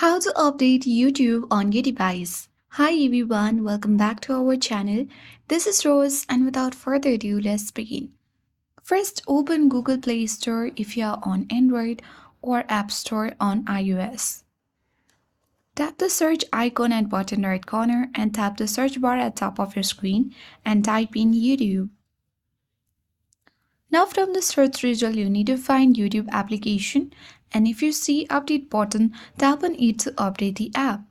How to update YouTube on your device. Hi everyone, welcome back to our channel. This is Rose and without further ado, let's begin. First, open Google Play Store if you are on Android or App Store on iOS. Tap the search icon at bottom right corner and tap the search bar at top of your screen and type in YouTube. Now from the search result, you need to find YouTube application, and if you see update button, tap on it to update the app.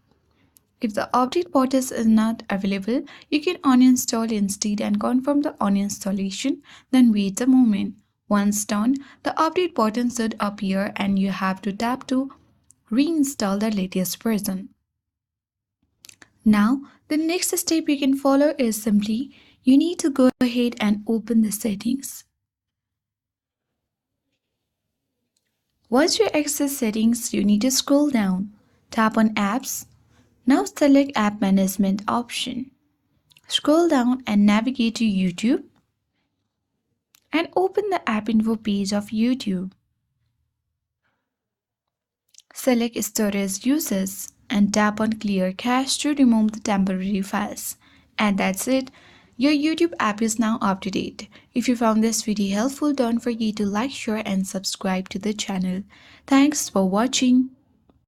If the update button is not available, you can uninstall instead and confirm the uninstallation, then wait a moment. Once done, the update button should appear and you have to tap to reinstall the latest version. Now, the next step you can follow is simply you need to go ahead and open the settings. Once you access settings, you need to scroll down, tap on apps. Now select app management option. Scroll down and navigate to YouTube and open the app info page of YouTube. Select storage uses and tap on clear cache to remove the temporary files. And that's it. Your YouTube app is now up to date. If you found this video helpful, don't forget to like, share and subscribe to the channel. Thanks for watching.